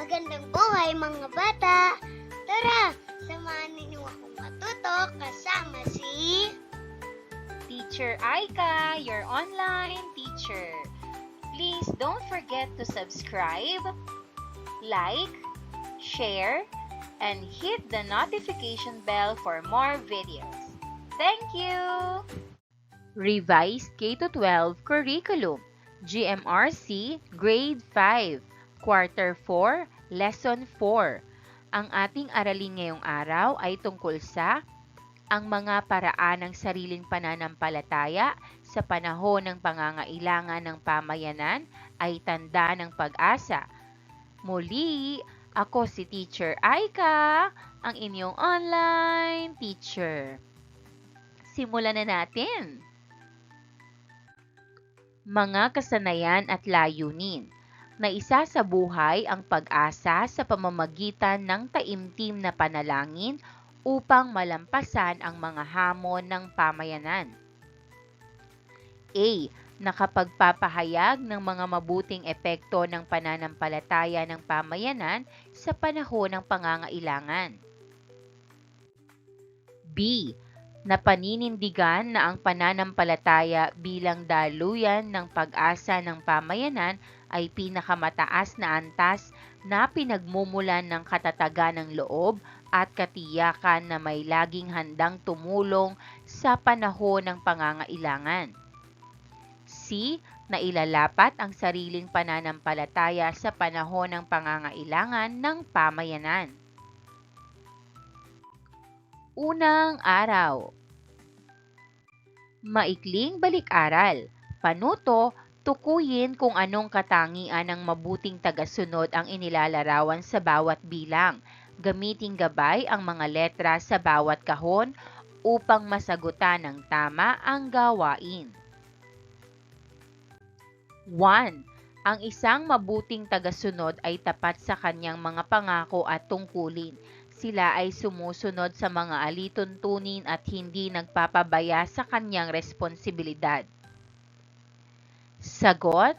Magandang buhay mga bata! Tara, samahan ninyo akong matuto kasama si Teacher Aika, your online teacher. Please don't forget to subscribe, like, share, and hit the notification bell for more videos. Thank you! Revised K-12 Curriculum, GMRC Grade 5, Quarter 4, Lesson 4. Ang ating aralin ngayong araw ay tungkol sa ang mga paraan ng sariling pananampalataya sa panahon ng pangangailangan ng pamayanan ay tanda ng pag-asa. Muli, ako si Teacher Aika, ang inyong online teacher. Simulan na natin. Mga kasanayan at layunin. Na isa sa buhay ang pag-asa sa pamamagitan ng taimtim na panalangin upang malampasan ang mga hamon ng pamayanan. A. Nakapagpapahayag ng mga mabuting epekto ng pananampalataya ng pamayanan sa panahon ng pangangailangan. B. Napaninindigan na ang pananampalataya bilang daluyan ng pag-asa ng pamayanan ay pinakamataas na antas na pinagmumulan ng katatagan ng loob at katiyakan na may laging handang tumulong sa panahon ng pangangailangan. C. Nailalapat ang sariling pananampalataya sa panahon ng pangangailangan ng pamayanan. Unang araw. Maikling balik-aral. Panuto, tukuyin kung anong katangian ng mabuting tagasunod ang inilalarawan sa bawat bilang. Gamiting gabay ang mga letra sa bawat kahon upang masagutan ng tama ang gawain. 1. Ang isang mabuting tagasunod ay tapat sa kanyang mga pangako at tungkulin. Sila ay sumusunod sa mga alituntunin at hindi nagpapabaya sa kanyang responsibilidad. Sagot,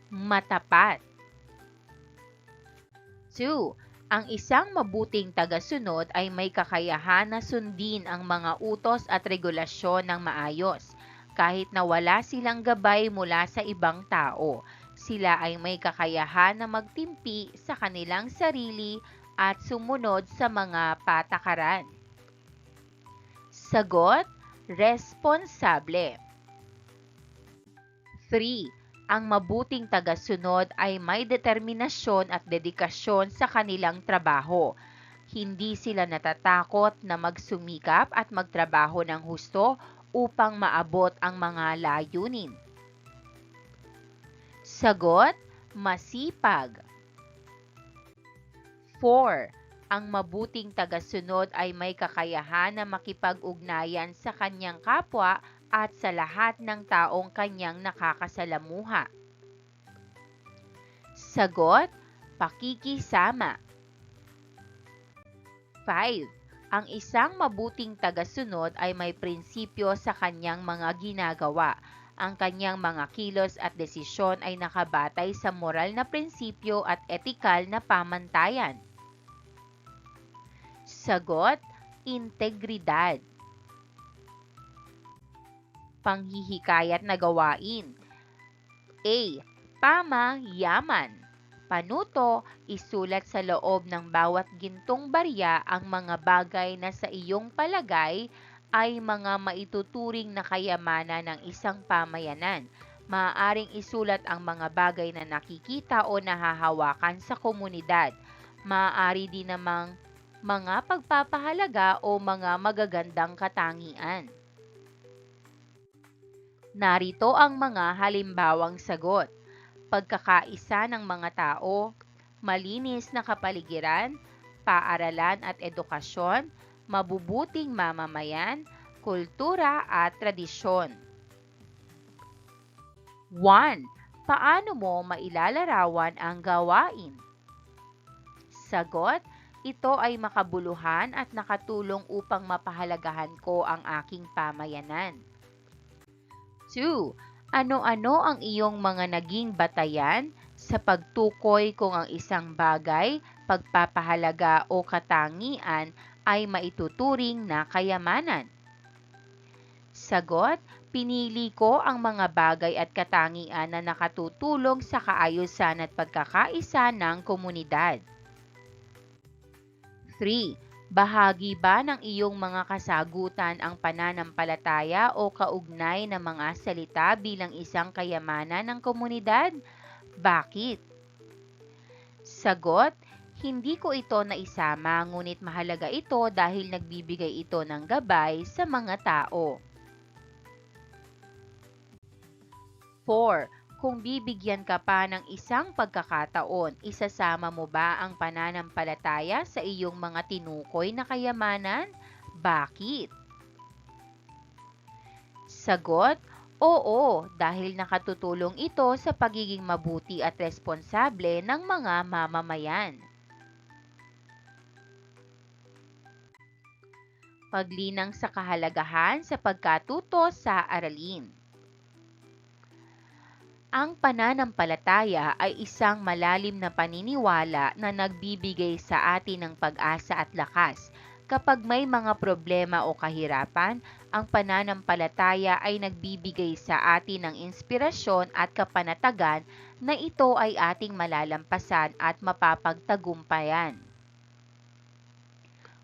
matapat. 2. Ang isang mabuting tagasunod ay may kakayahan na sundin ang mga utos at regulasyon ng maayos. Kahit na wala silang gabay mula sa ibang tao, sila ay may kakayahan na magtimpi sa kanilang sarili at sumunod sa mga patakaran. Sagot, responsable. 3. Ang mabuting tagasunod ay may determinasyon at dedikasyon sa kanilang trabaho. Hindi sila natatakot na magsumikap at magtrabaho ng husto upang maabot ang mga layunin. Sagot, masipag. 4. Ang mabuting tagasunod ay may kakayahan na makipag-ugnayan sa kanyang kapwa at sa lahat ng taong kanyang nakakasalamuha. Sagot, pakikisama. 5. Ang isang mabuting tagasunod ay may prinsipyo sa kanyang mga ginagawa. Ang kanyang mga kilos at desisyon ay nakabatay sa moral na prinsipyo at etikal na pamantayan. Sagot, integridad. Panghihikayat na gawain. A. Pamayaman. Panuto, isulat sa loob ng bawat gintong barya ang mga bagay na sa iyong palagay ay mga maituturing na kayamanan ng isang pamayanan. Maaaring isulat ang mga bagay na nakikita o nahahawakan sa komunidad. Maaari din namang mga pagpapahalaga o mga magagandang katangian. Narito ang mga halimbawang sagot. Pagkakaisa ng mga tao, malinis na kapaligiran, paaralan at edukasyon, mabubuting mamamayan, kultura at tradisyon. 1. Paano mo mailalarawan ang gawain? Sagot, ito ay makabuluhan at nakatulong upang mapahalagahan ko ang aking pamayanan. 2. Ano-ano ang iyong mga naging batayan sa pagtukoy kung ang isang bagay, pagpapahalaga o katangian ay maituturing na kayamanan. Sagot, pinili ko ang mga bagay at katangian na nakatutulong sa kaayusan at pagkakaisa ng komunidad. 3. Bahagi ba ng iyong mga kasagutan ang pananampalataya o kaugnay na mga salita bilang isang kayamanan ng komunidad? Bakit? Sagot, hindi ko ito naisama ngunit mahalaga ito dahil nagbibigay ito ng gabay sa mga tao. 4. Kung bibigyan ka pa ng isang pagkakataon, isasama mo ba ang pananampalataya sa iyong mga tinukoy na kayamanan? Bakit? Sagot, oo, dahil nakatutulong ito sa pagiging mabuti at responsable ng mga mamamayan. Paglinang sa kahalagahan sa pagkatuto sa aralin. Ang pananampalataya ay isang malalim na paniniwala na nagbibigay sa atin ng pag-asa at lakas. Kapag may mga problema o kahirapan, ang pananampalataya ay nagbibigay sa atin ng inspirasyon at kapanatagan na ito ay ating malalampasan at mapapagtagumpayan.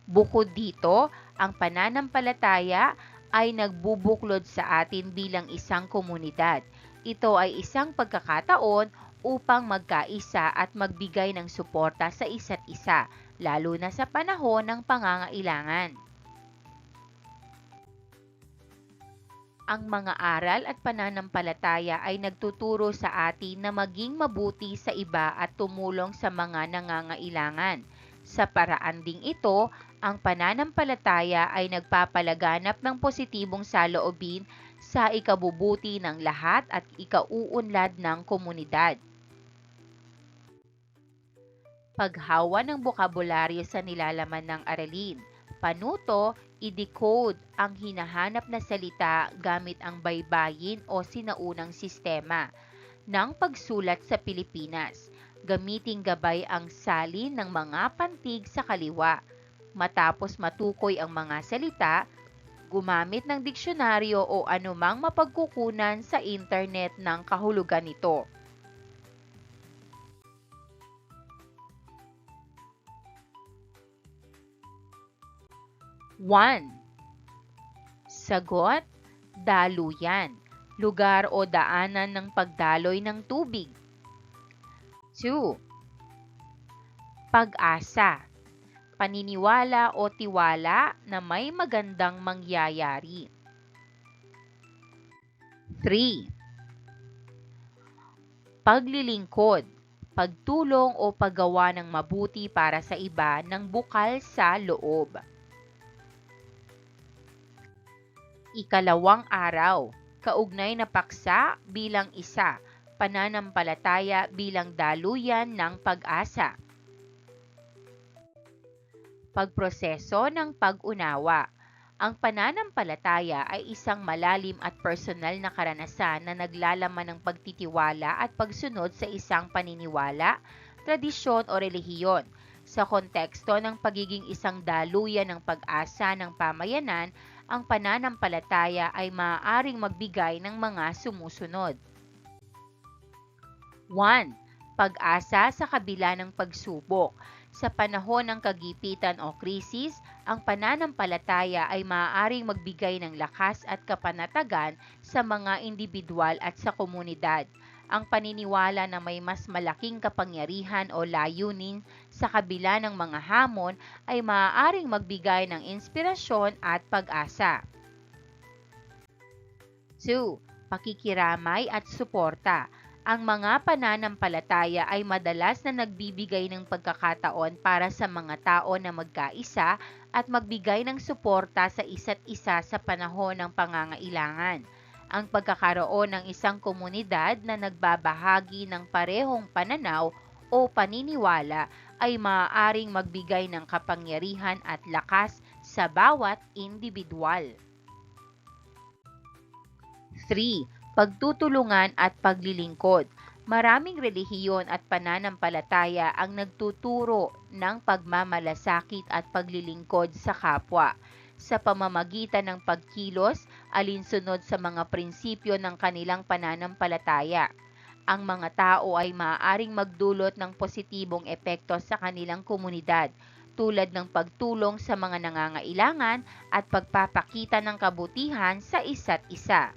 Bukod dito, ang pananampalataya ay nagbubuklod sa atin bilang isang komunidad. Ito ay isang pagkakataon upang magkaisa at magbigay ng suporta sa isa't isa, lalo na sa panahon ng pangangailangan. Ang mga aral at pananampalataya ay nagtuturo sa atin na maging mabuti sa iba at tumulong sa mga nangangailangan. Sa paraan ding ito, ang pananampalataya ay nagpapalaganap ng positibong saloobin sa ikabubuti ng lahat at ikauunlad ng komunidad. Paghawa ng bokabularyo sa nilalaman ng aralin. Panuto, i-decode ang hinahanap na salita gamit ang baybayin o sinaunang sistema ng pagsulat sa Pilipinas. Gamiting gabay ang salin ng mga pantig sa kaliwa. Matapos matukoy ang mga salita, gumamit ng diksyonaryo o anumang mapagkukunan sa internet ng kahulugan nito. One. Sagot, daluyan, lugar o daanan ng pagdaloy ng tubig. 2. Pag-asa, paniniwala o tiwala na may magandang mangyayari. 3. Paglilingkod, pagtulong o paggawa ng mabuti para sa iba ng bukal sa loob. Ikalawang araw, kaugnay na paksa bilang isa, pananampalataya bilang daluyan ng pag-asa. Pagproseso ng pag-unawa. Ang pananampalataya ay isang malalim at personal na karanasan na naglalaman ng pagtitiwala at pagsunod sa isang paniniwala, tradisyon o relihiyon. Sa konteksto ng pagiging isang daluyan ng pag-asa ng pamayanan, ang pananampalataya ay maaaring magbigay ng mga sumusunod. 1. Pag-asa sa kabila ng pagsubok. Sa panahon ng kagipitan o krisis, ang pananampalataya ay maaaring magbigay ng lakas at kapanatagan sa mga individual at sa komunidad. Ang paniniwala na may mas malaking kapangyarihan o layunin sa kabila ng mga hamon ay maaaring magbigay ng inspirasyon at pag-asa. 2. Pakikiramay at suporta. Ang mga pananampalataya ay madalas na nagbibigay ng pagkakataon para sa mga tao na magkaisa at magbigay ng suporta sa isa't isa sa panahon ng pangangailangan. Ang pagkakaroon ng isang komunidad na nagbabahagi ng parehong pananaw o paniniwala ay maaaring magbigay ng kapangyarihan at lakas sa bawat individual. 3. Pagtutulungan at paglilingkod. Maraming relihiyon at pananampalataya ang nagtuturo ng pagmamalasakit at paglilingkod sa kapwa sa pamamagitan ng pagkilos alinsunod sa mga prinsipyo ng kanilang pananampalataya. Ang mga tao ay maaaring magdulot ng positibong epekto sa kanilang komunidad tulad ng pagtulong sa mga nangangailangan at pagpapakita ng kabutihan sa isa't isa.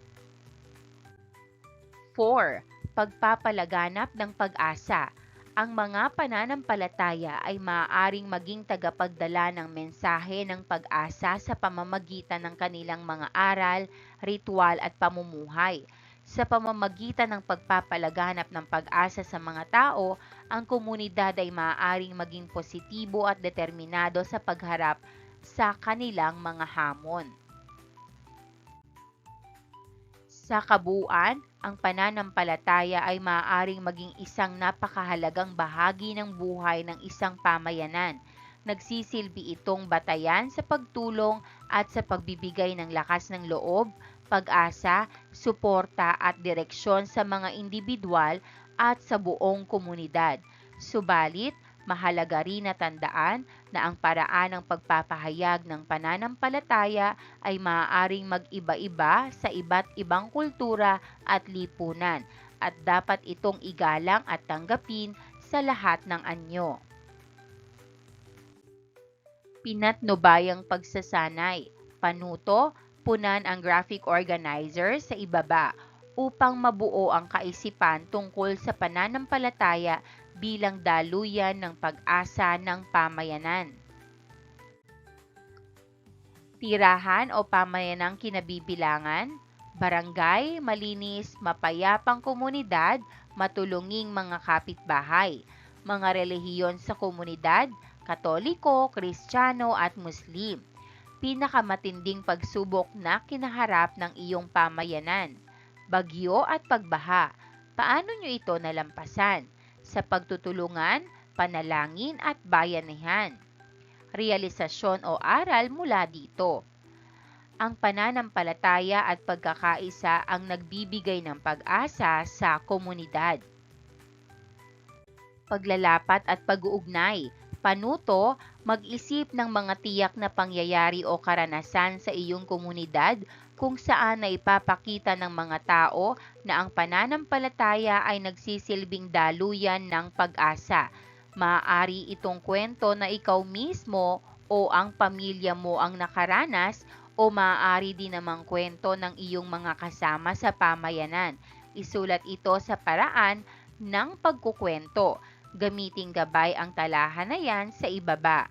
4. Pagpapalaganap ng pag-asa. Ang mga pananampalataya ay maaaring maging tagapagdala ng mensahe ng pag-asa sa pamamagitan ng kanilang mga aral, ritual at pamumuhay. Sa pamamagitan ng pagpapalaganap ng pag-asa sa mga tao, ang komunidad ay maaaring maging positibo at determinado sa pagharap sa kanilang mga hamon. Sa kabuuan, ang pananampalataya ay maaaring maging isang napakahalagang bahagi ng buhay ng isang pamayanan. Nagsisilbi itong batayan sa pagtulong at sa pagbibigay ng lakas ng loob, pag-asa, suporta at direksyon sa mga individual at sa buong komunidad. Subalit, mahalaga rin na tandaan na ang paraan ng pagpapahayag ng pananampalataya ay maaaring mag-iba-iba sa iba't ibang kultura at lipunan at dapat itong igalang at tanggapin sa lahat ng anyo. Pinatnubayang pagsasanay. Panuto, punan ang graphic organizer sa ibaba upang mabuo ang kaisipan tungkol sa pananampalataya bilang daluyan ng pag-asa ng pamayanan. Tirahan o pamayanang kinabibilangan, barangay, malinis, mapayapang komunidad, matulunging mga kapitbahay, mga relihiyon sa komunidad, Katoliko, Kristiyano at Muslim. Pinakamatinding pagsubok na kinaharap ng iyong pamayanan, bagyo at pagbaha. Paano nyo ito nalampasan? Sa pagtutulungan, panalangin at bayanihan. Realisasyon o aral mula dito. Ang pananampalataya at pagkakaisa ang nagbibigay ng pag-asa sa komunidad. Paglalapat at pag-uugnay. Panuto, mag-isip ng mga tiyak na pangyayari o karanasan sa iyong komunidad kung saan na ipapakita ng mga tao na ang pananampalataya ay nagsisilbing daluyan ng pag-asa. Maaari itong kwento na ikaw mismo o ang pamilya mo ang nakaranas o maaari din namang kwento ng iyong mga kasama sa pamayanan. Isulat ito sa paraan ng pagkukwento. Gamiting gabay ang talahanayan sa ibaba.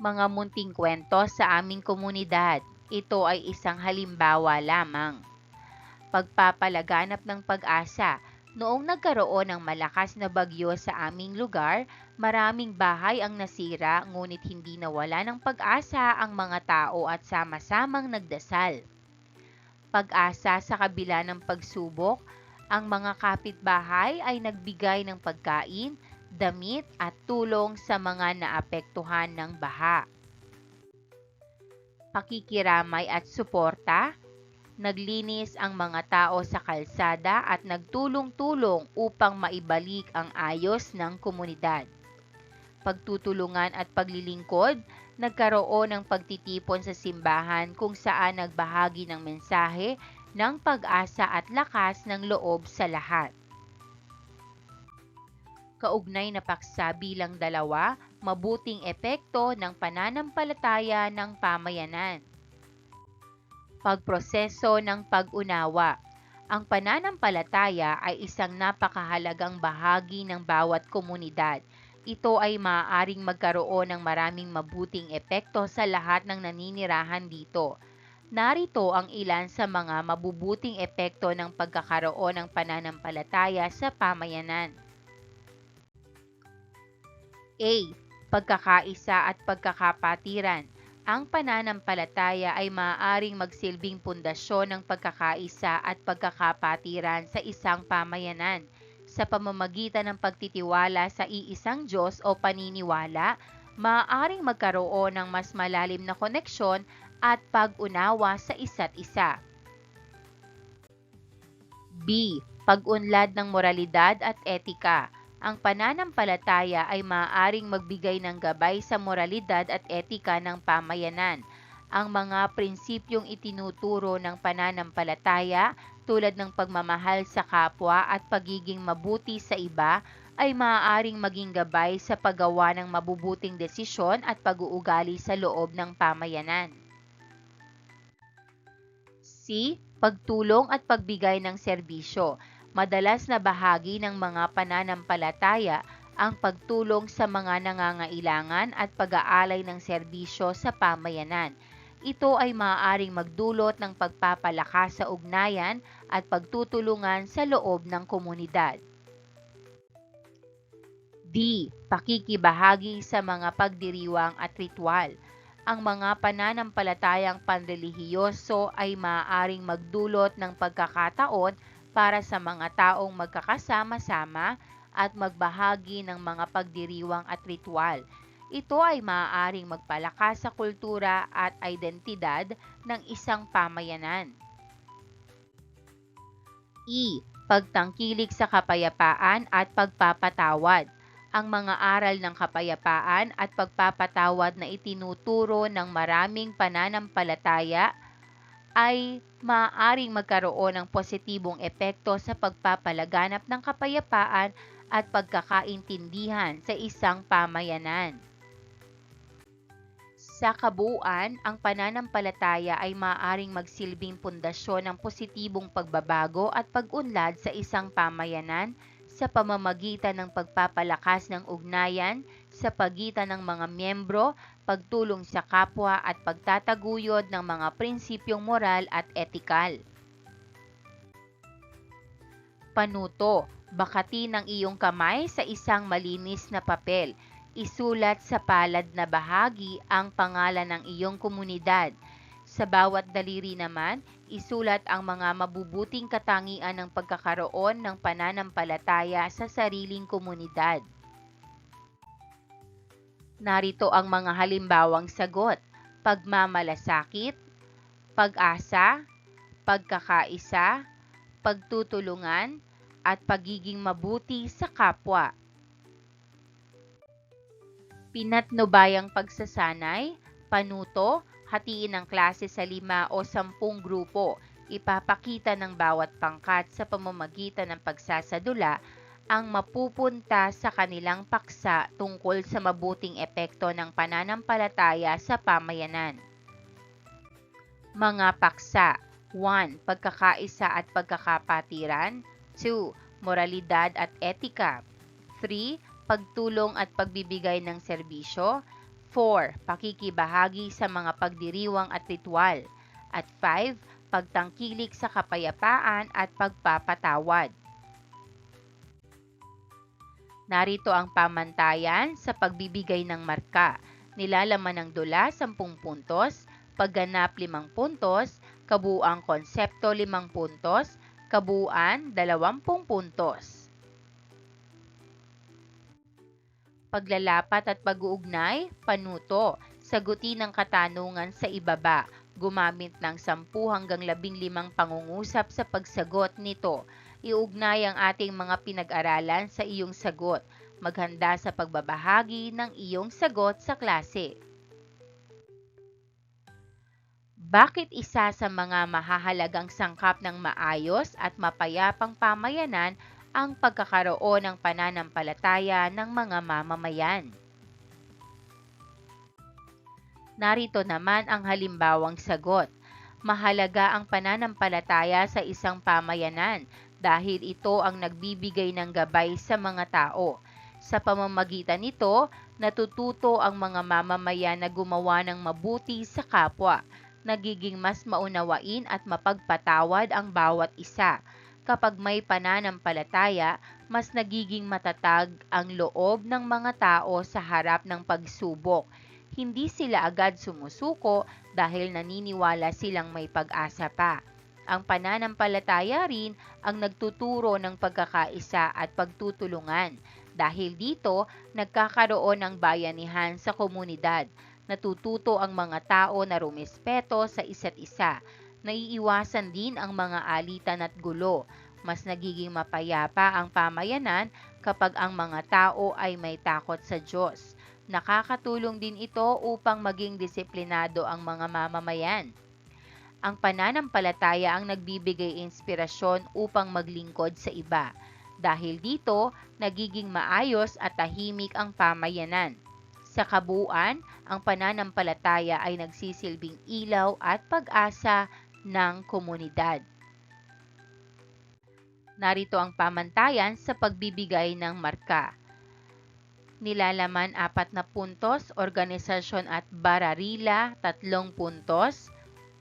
Mga munting kwento sa aming komunidad. Ito ay isang halimbawa lamang. Pagpapalaganap ng pag-asa. Noong nagkaroon ng malakas na bagyo sa aming lugar, maraming bahay ang nasira ngunit hindi nawala ng pag-asa ang mga tao at sama-samang nagdasal. Pag-asa sa kabila ng pagsubok, ang mga kapitbahay ay nagbigay ng pagkain, damit at tulong sa mga naapektuhan ng baha. Pakikiramay at suporta. Naglinis ang mga tao sa kalsada at nagtulong-tulong upang maibalik ang ayos ng komunidad. Pagtutulungan at paglilingkod, nagkaroon ng pagtitipon sa simbahan kung saan nagbahagi ng mensahe ng pag-asa at lakas ng loob sa lahat. Kaugnay na paksa bilang 2, mabuting epekto ng pananampalataya ng pamayanan. Pagproseso ng pag-unawa. Ang pananampalataya ay isang napakahalagang bahagi ng bawat komunidad. Ito ay maaaring magkaroon ng maraming mabuting epekto sa lahat ng naninirahan dito. Narito ang ilan sa mga mabubuting epekto ng pagkakaroon ng pananampalataya sa pamayanan. A. Pagkakaisa at pagkakapatiran. Ang pananampalataya ay maaaring magsilbing pundasyon ng pagkakaisa at pagkakapatiran sa isang pamayanan. Sa pamamagitan ng pagtitiwala sa iisang Diyos o paniniwala, maaaring magkaroon ng mas malalim na koneksyon at pag-unawa sa isa't isa. B. Pag-unlad ng moralidad at etika. Ang pananampalataya ay maaaring magbigay ng gabay sa moralidad at etika ng pamayanan. Ang mga prinsipyong itinuturo ng pananampalataya tulad ng pagmamahal sa kapwa at pagiging mabuti sa iba ay maaaring maging gabay sa paggawa ng mabubuting desisyon at pag-uugali sa loob ng pamayanan. C. Pagtulong at pagbigay ng serbisyo. Madalas na bahagi ng mga pananampalataya ang pagtulong sa mga nangangailangan at pag-aalay ng serbisyo sa pamayanan. Ito ay maaaring magdulot ng pagpapalakas sa ugnayan at pagtutulungan sa loob ng komunidad. D. Pakikibahagi sa mga pagdiriwang at ritual. Ang mga pananampalatayang panrelihiyoso ay maaaring magdulot ng pagkakataon para sa mga taong magkakasama-sama at magbahagi ng mga pagdiriwang at ritual. Ito ay maaaring magpalakas sa kultura at identidad ng isang pamayanan. E. Pagtangkilik sa kapayapaan at pagpapatawad. Ang mga aral ng kapayapaan at pagpapatawad na itinuturo ng maraming pananampalataya ay maaaring magkaroon ng positibong epekto sa pagpapalaganap ng kapayapaan at pagkakaintindihan sa isang pamayanan. Sa kabuuan, ang pananampalataya ay maaaring magsilbing pundasyon ng positibong pagbabago at pag-unlad sa isang pamayanan sa pamamagitan ng pagpapalakas ng ugnayan sa pagitan ng mga miyembro, pagtulong sa kapwa at pagtataguyod ng mga prinsipyong moral at etikal. Panuto. Bakatin ang iyong kamay sa isang malinis na papel. Isulat sa palad na bahagi ang pangalan ng iyong komunidad. Sa bawat daliri naman, isulat ang mga mabubuting katangian ng pagkakaroon ng pananampalataya sa sariling komunidad. Narito ang mga halimbawang sagot: pagmamalasakit, pag-asa, pagkakaisa, pagtutulungan, at pagiging mabuti sa kapwa. Pinatnubayang pagsasanay, panuto, hatiin ang klase sa 5 o 10 grupo. Ipapakita ng bawat pangkat sa pamamagitan ng pagsasadula ang mapupunta sa kanilang paksa tungkol sa mabuting epekto ng pananampalataya sa pamayanan. Mga paksa: 1. Pagkakaisa at pagkakapatiran. 2. Moralidad at etika. 3. Pagtulong at pagbibigay ng serbisyo. 4. Pakikibahagi sa mga pagdiriwang at ritual. At 5. Pagtangkilik sa kapayapaan at pagpapatawad. Narito ang pamantayan sa pagbibigay ng marka. Nilalaman ng dula 10 puntos, pagganap 5 puntos, kabuuang konsepto 5 puntos, kabuuan 20 puntos. Paglalapat at pag-uugnay, panuto. Sagutin ang katanungan sa ibaba. Gumamit ng 10 hanggang 15 pangungusap sa pagsagot nito. Iugnay ang ating mga pinag-aralan sa iyong sagot. Maghanda sa pagbabahagi ng iyong sagot sa klase. Bakit isa sa mga mahahalagang sangkap ng maayos at mapayapang pamayanan ang pagkakaroon ng pananampalataya ng mga mamamayan? Narito naman ang halimbawang sagot. Mahalaga ang pananampalataya sa isang pamayanan dahil ito ang nagbibigay ng gabay sa mga tao. Sa pamamagitan nito, natututo ang mga mamamayan na gumawa ng mabuti sa kapwa. Nagiging mas maunawain at mapagpatawad ang bawat isa. Kapag may pananampalataya, mas nagiging matatag ang loob ng mga tao sa harap ng pagsubok. Hindi sila agad sumusuko dahil naniniwala silang may pag-asa pa. Ang pananampalataya rin ang nagtuturo ng pagkakaisa at pagtutulungan. Dahil dito, nagkakaroon ng bayanihan sa komunidad. Natututo ang mga tao na rumispeto sa isa't isa. Naiiwasan din ang mga alitan at gulo. Mas nagiging mapayapa ang pamayanan kapag ang mga tao ay may takot sa Diyos. Nakakatulong din ito upang maging disiplinado ang mga mamamayan. Ang pananampalataya ang nagbibigay inspirasyon upang maglingkod sa iba. Dahil dito, nagiging maayos at tahimik ang pamayanan. Sa kabuuan, ang pananampalataya ay nagsisilbing ilaw at pag-asa ng komunidad. Narito ang pamantayan sa pagbibigay ng marka. Nilalaman 4 na puntos, organisasyon at bararila 3 puntos,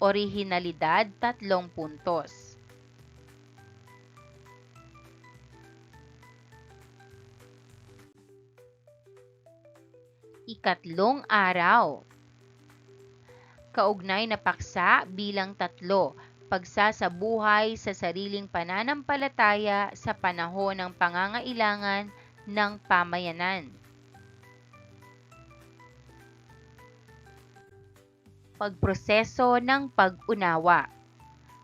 orihinalidad 3 puntos. Ikatlong araw. Kaugnay na paksa bilang 3, pagsasabuhay sa sariling pananampalataya sa panahon ng pangangailangan ng pamayanan. Pagproseso ng pag-unawa.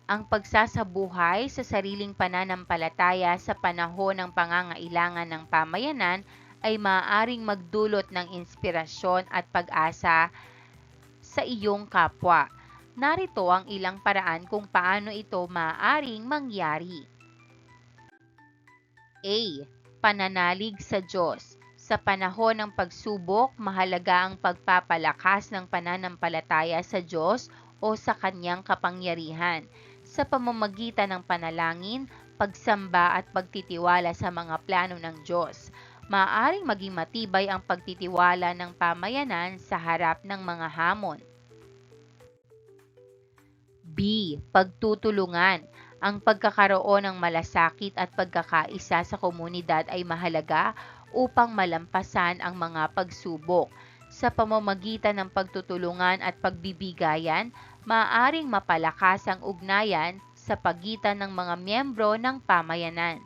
Ang pagsasabuhay sa sariling pananampalataya sa panahon ng pangangailangan ng pamayanan ay maaaring magdulot ng inspirasyon at pag-asa sa iyong kapwa. Narito ang ilang paraan kung paano ito maaaring mangyari. A. Pananalig sa Diyos. Sa panahon ng pagsubok, mahalaga ang pagpapalakas ng pananampalataya sa Diyos o sa Kanyang kapangyarihan sa pamamagitan ng panalangin, pagsamba at pagtitiwala sa mga plano ng Diyos. Maaaring maging matibay ang pagtitiwala ng pamayanan sa harap ng mga hamon. B. Pagtutulungan. Ang pagkakaroon ng malasakit at pagkakaisa sa komunidad ay mahalaga upang malampasan ang mga pagsubok. Sa pamamagitan ng pagtutulungan at pagbibigayan, maaaring mapalakas ang ugnayan sa pagitan ng mga miyembro ng pamayanan.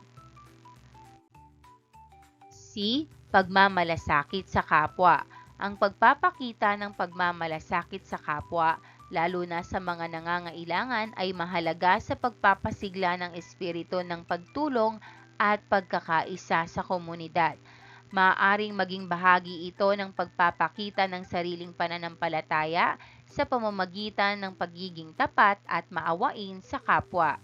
C. Pagmamalasakit sa kapwa. Ang pagpapakita ng pagmamalasakit sa kapwa, lalo na sa mga nangangailangan, ay mahalaga sa pagpapasigla ng espiritu ng pagtulong at pagkakaisa sa komunidad. Maaaring maging bahagi ito ng pagpapakita ng sariling pananampalataya sa pamamagitan ng pagiging tapat at maawain sa kapwa.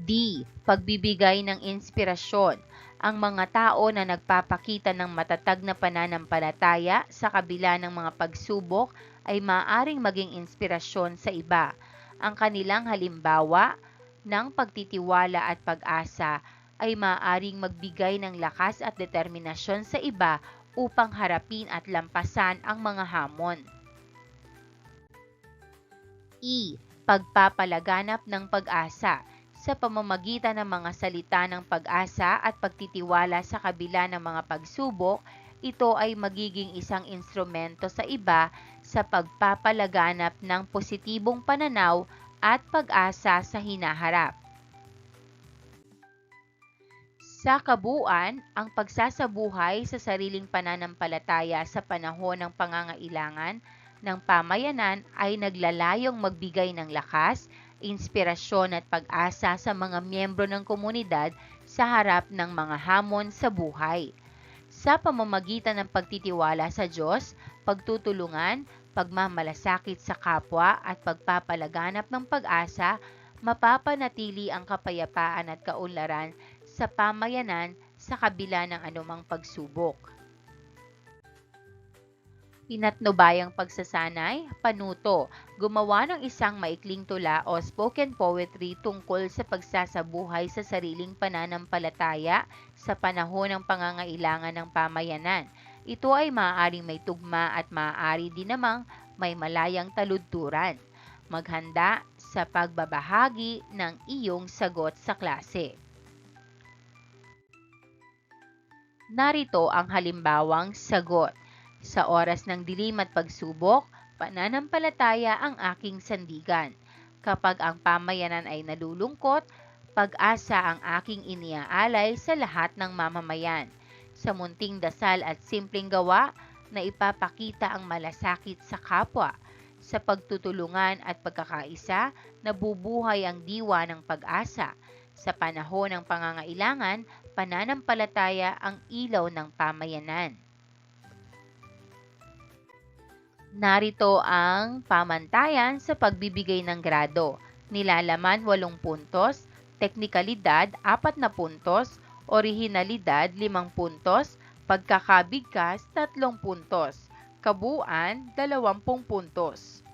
D. Pagbibigay ng inspirasyon. Ang mga tao na nagpapakita ng matatag na pananampalataya sa kabila ng mga pagsubok ay maaaring maging inspirasyon sa iba. Ang kanilang halimbawa ng pagtitiwala at pag-asa ay maaaring magbigay ng lakas at determinasyon sa iba upang harapin at lampasan ang mga hamon. E. Pagpapalaganap ng pag-asa. Sa pamamagitan ng mga salita ng pag-asa at pagtitiwala sa kabila ng mga pagsubok, ito ay magiging isang instrumento sa iba sa pagpapalaganap ng positibong pananaw at pag-asa sa hinaharap. Sa kabuuan, ang pagsasabuhay sa sariling pananampalataya sa panahon ng pangangailangan ng pamayanan ay naglalayong magbigay ng lakas, inspirasyon at pag-asa sa mga miyembro ng komunidad sa harap ng mga hamon sa buhay. Sa pamamagitan ng pagtitiwala sa Diyos, pagtutulungan, pagmamalasakit sa kapwa at pagpapalaganap ng pag-asa, mapapanatili ang kapayapaan at kaunlaran sa pamayanan sa kabila ng anumang pagsubok. Pinatnubayang pagsasanay, panuto, gumawa ng isang maikling tula o spoken poetry tungkol sa pagsasabuhay sa sariling pananampalataya sa panahon ng pangangailangan ng pamayanan. Ito ay maaaring may tugma at maaari din namang may malayang taludturan. Maghanda sa pagbabahagi ng iyong sagot sa klase. Narito ang halimbawang sagot. Sa oras ng dilim at pagsubok, pananampalataya ang aking sandigan. Kapag ang pamayanan ay nalulungkot, pag-asa ang aking iniaalay sa lahat ng mamamayan. Sa munting dasal at simpleng gawa na ipapakita ang malasakit sa kapwa. Sa pagtutulungan at pagkakaisa, nabubuhay ang diwa ng pag-asa. Sa panahon ng pangangailangan, pananampalataya ang ilaw ng pamayanan. Narito ang pamantayan sa pagbibigay ng grado. Nilalaman 8 puntos, teknikalidad 4 na puntos, orihinalidad 5 puntos, pagkakabigkas 3 puntos, kabuuan 20 puntos.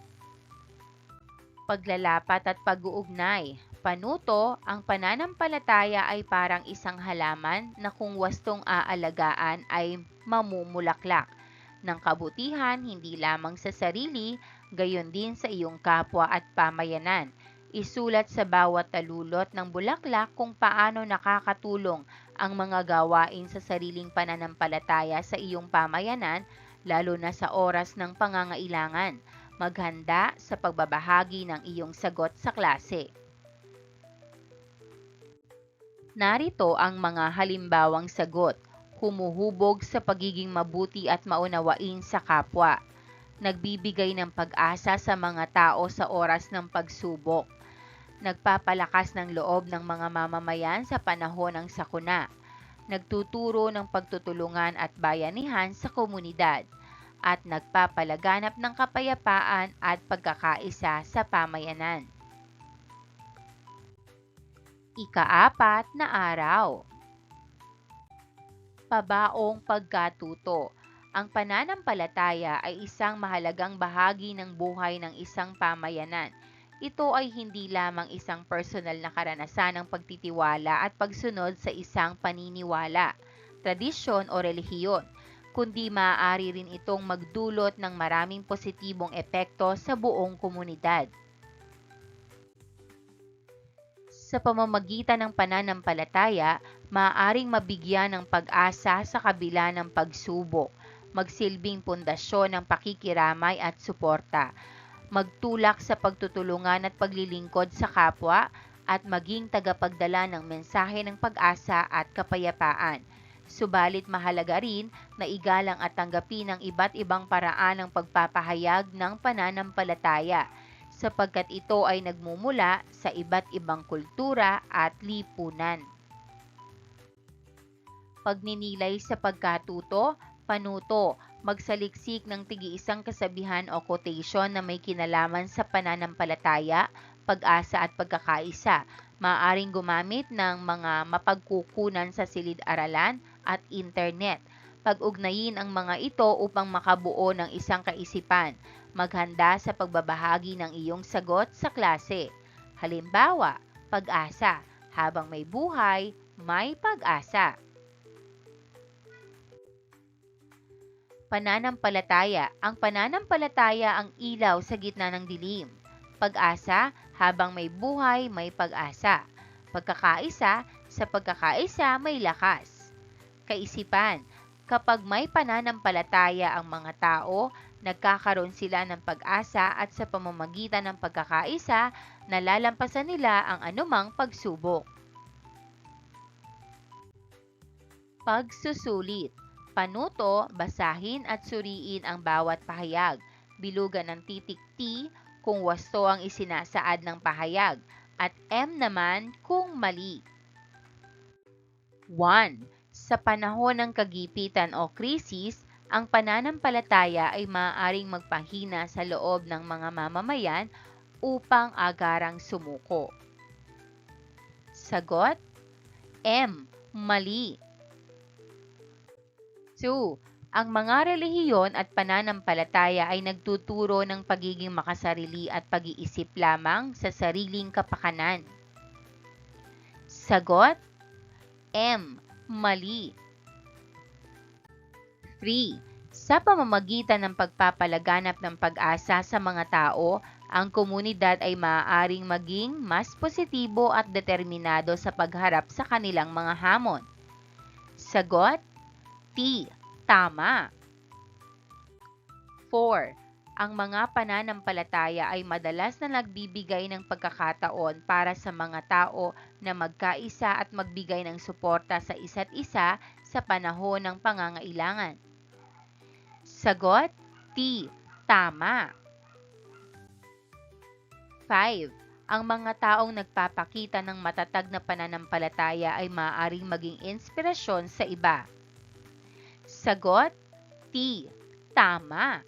Paglalapat at pag-uugnay. Panuto, ang pananampalataya ay parang isang halaman na kung wastong aalagaan ay mamumulaklak ng kabutihan hindi lamang sa sarili, gayon din sa iyong kapwa at pamayanan. Isulat sa bawat talulot ng bulaklak kung paano nakakatulong ang mga gawain sa sariling pananampalataya sa iyong pamayanan, lalo na sa oras ng pangangailangan. Maghanda sa pagbabahagi ng iyong sagot sa klase. Narito ang mga halimbawang sagot. Humuhubog sa pagiging mabuti at maunawain sa kapwa. Nagbibigay ng pag-asa sa mga tao sa oras ng pagsubok. Nagpapalakas ng loob ng mga mamamayan sa panahon ng sakuna. Nagtuturo ng pagtutulungan at bayanihan sa komunidad. At nagpapalaganap ng kapayapaan at pagkakaisa sa pamayanan. Ika-4 na araw. Pabaong pagkatuto. Ang pananampalataya ay isang mahalagang bahagi ng buhay ng isang pamayanan. Ito ay hindi lamang isang personal na karanasan ng pagtitiwala at pagsunod sa isang paniniwala, tradisyon o relihiyon, kundi maaari rin itong magdulot ng maraming positibong epekto sa buong komunidad. Sa pamamagitan ng pananampalataya, maaaring mabigyan ng pag-asa sa kabila ng pagsubok, magsilbing pundasyon ng pakikiramay at suporta, magtulak sa pagtutulungan at paglilingkod sa kapwa, at maging tagapagdala ng mensahe ng pag-asa at kapayapaan. Subalit mahalaga rin na igalang at tanggapin ang iba't ibang paraan ng pagpapahayag ng pananampalataya, sapagkat ito ay nagmumula sa iba't ibang kultura at lipunan. Pagninilay sa pagkatuto, panuto, magsaliksik ng tig-iisang kasabihan o quotation na may kinalaman sa pananampalataya, pag-asa at pagkakaisa. Maaaring gumamit ng mga mapagkukunan sa silid-aralan at internet. Pag-ugnayin ang mga ito upang makabuo ng isang kaisipan. Maghanda sa pagbabahagi ng iyong sagot sa klase. Halimbawa, pag-asa. Habang may buhay, may pag-asa. Pananampalataya. Ang pananampalataya ang ilaw sa gitna ng dilim. Pag-asa. Habang may buhay, may pag-asa. Pagkakaisa. Sa pagkakaisa, may lakas. Kaisipan. Kapag may pananampalataya ang mga tao, nagkakaroon sila ng pag-asa at sa pamamagitan ng pagkakaisa, nalalampasan nila ang anumang pagsubok. Pagsusulit. Panuto, basahin at suriin ang bawat pahayag. Bilugan ng titik T kung wasto ang isinasaad ng pahayag at M naman kung mali. 1. Sa panahon ng kagipitan o krisis, ang pananampalataya ay maaaring magpahina sa loob ng mga mamamayan upang agarang sumuko. Sagot? M. Mali. 2. Ang mga relihiyon at pananampalataya ay nagtuturo ng pagiging makasarili at pag-iisip lamang sa sariling kapakanan. Sagot? M. Mali. 3. Sa pamamagitan ng pagpapalaganap ng pag-asa sa mga tao, ang komunidad ay maaaring maging mas positibo at determinado sa pagharap sa kanilang mga hamon. Sagot? T. Tama. 4. Ang mga pananampalataya ay madalas na nagbibigay ng pagkakataon para sa mga tao na magkaisa at magbigay ng suporta sa isa't isa sa panahon ng pangangailangan. Sagot? T. Tama. 5. Ang mga taong nagpapakita ng matatag na pananampalataya ay maaaring maging inspirasyon sa iba. Sagot D. Tama.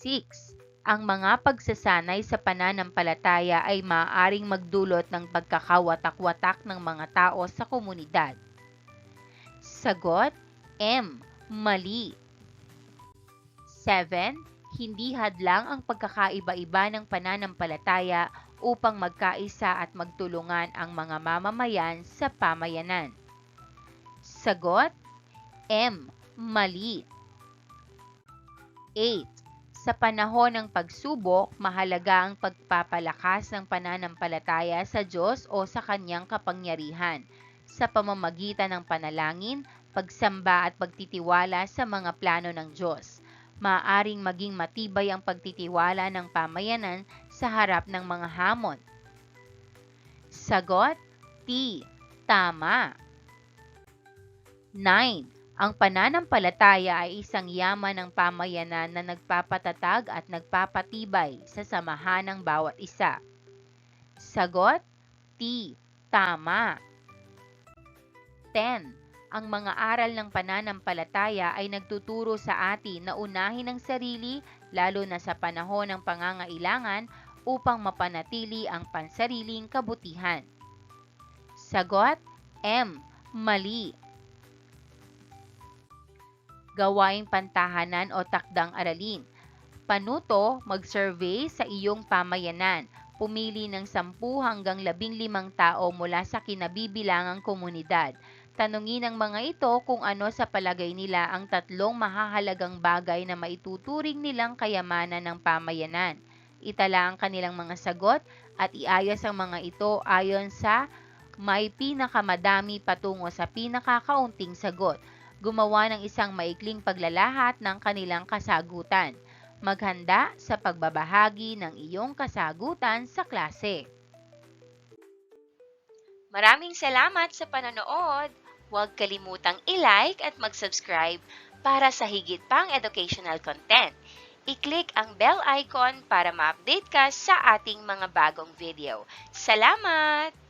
6. Ang mga pagsasanay sa pananampalataya ay maaaring magdulot ng pagkakawatak-watak ng mga tao sa komunidad. Sagot M. Mali. 7. Hindi hadlang ang pagkakaiba-iba ng pananampalataya upang magkaisa at magtulungan ang mga mamamayan sa pamayanan. Sagot M. Mali. 8. Sa panahon ng pagsubok, mahalaga ang pagpapalakas ng pananampalataya sa Diyos o sa Kanyang kapangyarihan sa pamamagitan ng panalangin, pagsamba at pagtitiwala sa mga plano ng Diyos. Maaaring maging matibay ang pagtitiwala ng pamayanan sa harap ng mga hamon. Sagot T. Tama. 9. Ang pananampalataya ay isang yaman ng pamayanan na nagpapatatag at nagpapatibay sa samahan ng bawat isa. Sagot T. Tama. 10. Ang mga aral ng pananampalataya ay nagtuturo sa atin na unahin ang sarili, lalo na sa panahon ng pangangailangan, upang mapanatili ang pansariling kabutihan. Sagot M. Mali. Gawaing pantahanan o takdang aralin. Panuto, mag-survey sa iyong pamayanan. Pumili ng 10 hanggang 15 tao mula sa kinabibilangang komunidad. Tanungin ang mga ito kung ano sa palagay nila ang 3 mahahalagang bagay na maituturing nilang kayamanan ng pamayanan. Itala ang kanilang mga sagot at iayos ang mga ito ayon sa may pinakamadami patungo sa pinakakaunting sagot. Gumawa ng isang maikling paglalahat ng kanilang kasagutan. Maghanda sa pagbabahagi ng iyong kasagutan sa klase. Maraming salamat sa panonood! Huwag kalimutang i-like at mag-subscribe para sa higit pang educational content. I-click ang bell icon para ma-update ka sa ating mga bagong video. Salamat!